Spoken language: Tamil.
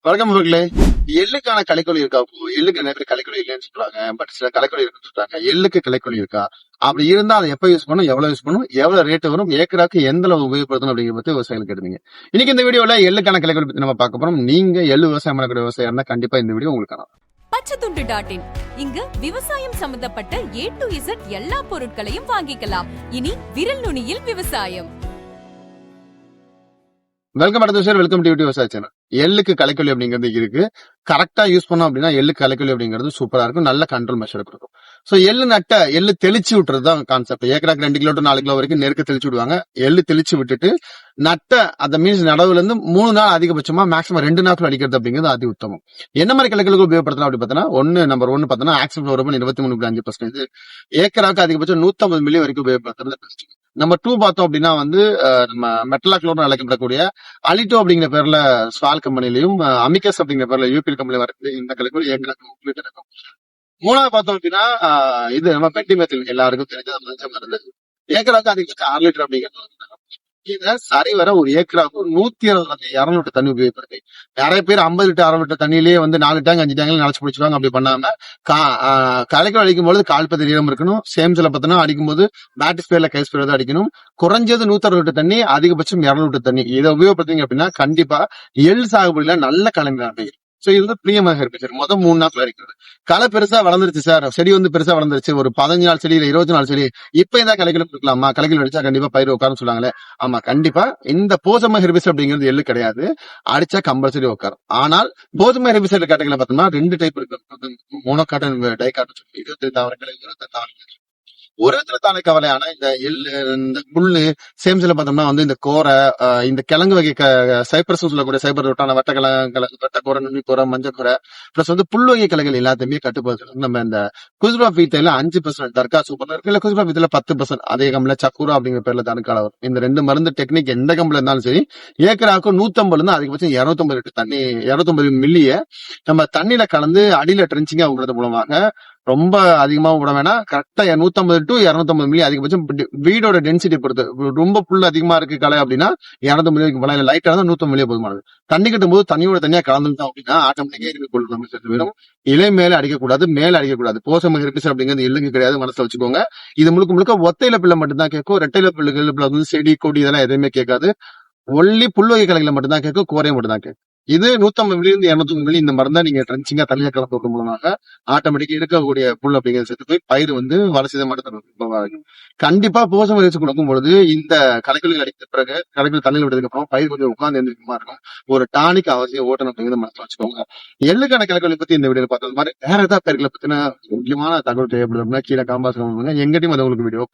வணக்கம் அவர்களே. எள்ளுக்கான கலைக்கொல்லி இருக்கா? எள்ளுக்கு நிறைய பேர் கலைக்கொல்லி இல்லைன்னு சொல்றாங்க. பட் சில கலைக்கொல்லி இருக்குன்னு சொல்றாங்க. எள்ளுக்கு கலைக்கொல்லி இருக்கா? அப்படி இருந்தா அதை எப்ப யூஸ் பண்ணணும், எவ்வளவு யூஸ் பண்ணணும், எவ்வளவு ரேட் வரும், ஏக்கராக்கு எந்த அளவு உபயோகப்படுத்தணும் அப்படிங்கிற பத்தி விவசாயிகள் கேட்டீங்க. இன்னைக்கு இந்த வீடியோல எள்ளுக்கான கலைக்கொல்லி பத்தி நம்ம பார்க்க போறோம். நீங்க எள்ளு விவசாயம் பண்ணக்கூடிய விவசாயம் இருந்தா கண்டிப்பா இந்த வீடியோ உங்களுக்கு பச்சைத்துண்டு.in இங்கு விவசாயம் சம்பந்தப்பட்ட A to Z எல்லா பொருட்களையும் வாங்கிக்கலாம். இனி விரல் நுனியில் விவசாயம். வெல்கம் சார், வெல்கம் டு விவசாய சேனல். எள்ளுக்கு கலைக்கொல்லி அப்படிங்கிறது இருக்கு. கரெக்டா யூஸ் பண்ணோம் அப்படின்னா எள்ளுக்கு கலைக்கொல்லி அப்படிங்கிறது சூப்பரா இருக்கும். நல்ல கண்ட்ரோல் மெஷர் கொடுக்கும். சோ எள்ளு தெளிச்சு விட்டுறது தான் கான்செப்ட். ஏக்கராக்கு 2 கிலோ டு 4 கிலோ வரைக்கும் நெருக்க தெளிச்சு விடுவாங்க. எள்ளு தெளிச்சு விட்டுட்டு அந்த மீன்ஸ் நடவுல இருந்து 3 நாள் அதிகபட்சமா மேக்ஸிமம் 2 நாட்கள் அடிக்கிறது அப்படிங்கிறது அதி உத்தமம். என்ன மாதிரி கலைக்கொல்லி உபயோகப்படுத்தலாம் அப்படி பார்த்தோன்னா நம்பர் 1 பார்த்தோன்னா ஆக்சிவ் ஃப்ளோரபன் 23.5%, ஏக்கராக்கு அதிகபட்சம் 150 மில்லி வரைக்கும் உபயோகப்படுத்துறது பெஸ்ட். நம்பர் 2 பார்த்தோம் அப்படின்னா நம்ம மெட்டலாக்ளோர்னு அழைக்கப்படக்கூடிய அலிட்டோ அப்படிங்கிற பேர்ல ஸ்வால் கம்பெனிலையும் அமிகஸ் அப்படிங்கிற பேர்ல யூபிஎல் கம்பெனி வரக்கூடிய இந்த கலைக்கொல்லி ஏக்கராக்கு இருக்கும். 3வது பார்த்தோம் அப்படின்னா இது நம்ம பென்டிமெத்தில் எல்லாருக்கும் தெரிஞ்ச மருந்து. ஏக்கராக்கு அதிகபட்சம் 6 லிட்டர் அப்படிங்கிறது இதை சரிவர ஒரு ஏக்கராவுக்கு 160-200 லிட்டர் தண்ணி உபயோகப்படுத்தி நிறைய பேர் 50 லிட்டர் 60 லிட்டர் தண்ணியிலேயே 4 டேங்க் 5 டேங்க் நினைச்சு பிடிச்சிருவாங்க. அப்படி பண்ணாம கலைக்கொல்லி அடிக்கும் போது கால்பதி நீளம் இருக்கணும். சேம்ஸ்ல பார்த்தோன்னா அடிக்கும் போது பேட் ஸ்பேர்ல கை ஸ்பேர் தான் அடிக்கணும். குறைஞ்சது 160 லிட்டர் தண்ணி, அதிகபட்சம் 200 லிட்டர் தண்ணி. இதை உபயோகப்படுத்திங்க அப்படின்னா கண்டிப்பா எள் சாகுபடியில நல்ல கலைஞர் அடையும். சோ இது வந்து பிரியமாக இருக்கு சார். 3 நாள் இருக்கிறது களை பெருசா வளர்ந்துருச்சு சார், செடி பெருசா வளர்ந்துருச்சு, ஒரு 15 நாள் செடி இல்ல 20 நாள் செடி, இப்ப இந்த கலைக்கொல்லி கொடுக்கலாமா, கலைக்கொல்லி அடிச்சா கண்டிப்பா பயிர் உட்காரும் சொல்லுவாங்களே. ஆமா, கண்டிப்பா இந்த போசம ஹெர்பிசைட் அப்படிங்கிறது எள்ளு கிடையாது. அடிச்சா கம்பல்சரி உட்காரும். ஆனால் போசம ஹெர்பிசைட் கேட்டகரியில பார்த்தோம்னா 2 டைப் இருக்கு. மோனோகாட்டன், டைகாட்டன் சொல்லி 25 தாவரங்களை ஒரு இடத்துல தானே கவலையான இந்த புல்லு சேம்ஸ்ல பார்த்தோம்னா இந்த கோரை, இந்த கிழங்கு வகை சைப்ரஸ் சொல்லக்கூடிய சைபர் ரொட்டான வட்டக்கோரை, நுண்ணிக்கோரை, மஞ்சக்கோரை பிளஸ் புல் வகை கிளைகள் எல்லாத்தையுமே கட்டுப்பாடு நம்ம இந்த குஸ்ரா பீத்தையில 5% தர்கா சூப்பர் இருக்கு, இல்ல குஸ்ரா பீத்தையில 10%, அதே கம்பெனில சக்குரா அப்படிங்கிற பேர்ல தடுக்கால வரும். இந்த 2 மருந்து டெக்னிக் எந்த கம்பெனில இருந்தாலும் சரி, ஏக்கராக்கும் 150 இருந்து அதிகபட்சம் 250 லிட்டர் தண்ணி, 250 மில்லிய நம்ம தண்ணியில கலந்து அடியில ட்ரென்ச்சிங்கா விடுறது மூலமாக ரொம்ப அதிகமா விட வேணாம். கரெக்டா 150 டு 250 மில்லி அதிகபட்சம். வீடோட டென்சிட்டி பொறுத்து ரொம்ப புல் அதிகமா இருக்கு களை அப்படின்னா 250 மில்லிக்கு போலாம். லைட்டா இருந்தா 150 மில்லியே போதுமானது. தண்ணி கட்டும் போது தண்ணியோட தனியா கலந்துட்டோம் அப்படின்னா ஆட்டோமேட்டிக்கா கொள்ளும் வரும். இலை மேல அடிக்கக்கூடாது, மேல அடிக்கக்கூடாது. போசம ஹெர்பிசைட் அப்படிங்கிறது எள்ளுக்கு கிடையாது, மனசுல வச்சுக்கோங்க. இது முழுக்க ஒத்தையில பிள்ளை மட்டும் தான் கேட்கும். ரெட்டையில பிள்ளைகள் செடி கொடி இதெல்லாம் எதுவுமே கேட்காது. ஒல்லி புல்வகை கலைகளை மட்டும் தான் கேட்கும், கோரையை மட்டும் தான் கேட்கும். இது 150 மில்லி இருந்து 250 மில்லி இந்த மருந்தா நீங்க ட்ரென்ச்சிங்கா தண்ணியா கலந்து வைக்கும் மூலமாக ஆட்டோமேட்டிக்கா இருக்கக்கூடிய புல் அப்படிங்கிறது சேர்த்து போய் பயிர் வளர்ச்சி மட்டும் கண்டிப்பா போசம் வச்சு கொடுக்கும் பொழுது இந்த கலைக்கொல்லி அடித்த பிறகு கலைக்கொல்லி தண்ணியில் விட்டதுக்கு அப்புறம் பயிர் கொஞ்சம் உட்கார்ந்து எழுந்திருக்குமா இருக்கும். ஒரு டானிக் அவசியம் ஓட்டணும் அப்படிங்கிறத மனசுல வச்சுக்கோங்க. எள்ளுக்கான கலைக்கொல்லி பத்தி இந்த வீடியோ பார்த்தது மாதிரி வேற ஏதாவது பயிர்களை பத்தின முக்கியமான தகவல் தேவைப்படுது அப்படின்னா கீழே காம்பாஸ் எங்க டீம் அது உங்களுக்கு வீடியோ